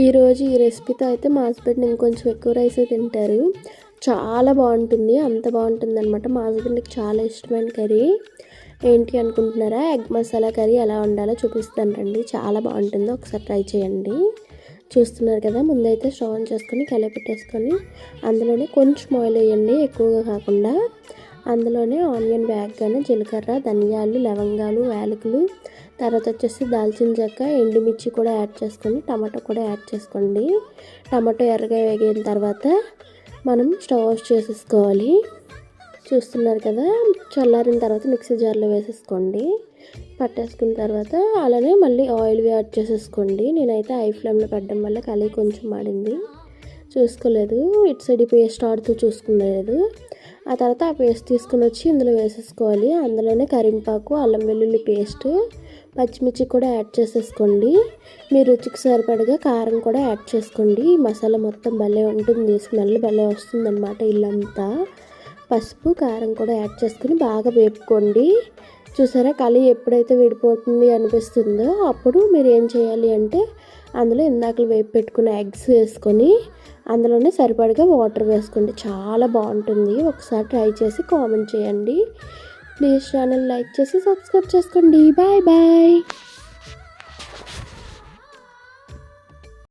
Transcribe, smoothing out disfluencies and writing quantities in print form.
ఈరోజు ఈ రెసిపీతో అయితే మా హస్బెండ్ ఇంకొంచెం ఎక్కువ రైస్ తింటారు. చాలా బాగుంటుంది, అంత బాగుంటుంది అనమాట. మా హస్బెండ్కి చాలా ఇష్టమైన కర్రీ. ఏంటి అనుకుంటున్నారా? ఎగ్ మసాలా కర్రీ ఎలా వండాలో చూపిస్తాను రండి. చాలా బాగుంటుంది, ఒకసారి ట్రై చేయండి. చూస్తున్నారు కదా, ముందైతే స్టవ్ ఆన్ చేసుకొని కలయి పెట్టేసుకొని అందులోనే కొంచెం ఆయిల్ వేయండి, ఎక్కువగా కాకుండా. అందులోనే ఆనియన్ వేగగానే జీలకర్ర, ధనియాలు, లవంగాలు, యాలకులు, తర్వాత వచ్చేసి దాల్చిన చెక్క, ఎండుమిర్చి కూడా యాడ్ చేసుకొని టమాటో కూడా యాడ్ చేసుకోండి. టమాటో ఎర్రగా వేగిన తర్వాత మనం స్టవ్ ఆఫ్ చేసేసుకోవాలి. చూస్తున్నారు కదా, చల్లారిన తర్వాత మిక్సీ జార్లో వేసేసుకోండి. పట్టేసుకున్న తర్వాత అలానే మళ్ళీ ఆయిల్ యాడ్ చేసేసుకోండి. నేనైతే హై ఫ్లేమ్లో పెట్టడం వల్ల కలయి కొంచెం మాడింది, చూసుకోలేదు. ఇటు సైడ్ పేస్ట్ ఆడుతూ చూసుకోలేదు. ఆ తర్వాత ఆ పేస్ట్ తీసుకుని వచ్చి ఇందులో వేసేసుకోవాలి. అందులోనే కరింపాకు, అల్లం వెల్లుల్లి పేస్ట్, పచ్చిమిర్చి కూడా యాడ్ చేసేసుకోండి. మీ రుచికి సరిపడగా కారం కూడా యాడ్ చేసుకోండి. ఈ మసాలా మొత్తం భలే ఉంటుంది, స్మెల్ భలే వస్తుందన్నమాట ఇల్లంతా. పసుపు, కారం కూడా యాడ్ చేసుకుని బాగా వేపుకోండి. చూసారా, కలి ఎప్పుడైతే విడిపోతుంది అనిపిస్తుందో అప్పుడు మీరు ఏం చేయాలి అంటే అందులో ఇందాక వేపు పెట్టుకున్న ఎగ్స్ వేసుకొని అందులోనే సరిపడగా వాటర్ వేసుకోండి. చాలా బాగుంటుంది, ఒకసారి ట్రై చేసి కామెంట్ చేయండి. ప్లీజ్ ఛానల్ లైక్ చేసి సబ్స్క్రైబ్ చేసుకోండి. Bye bye.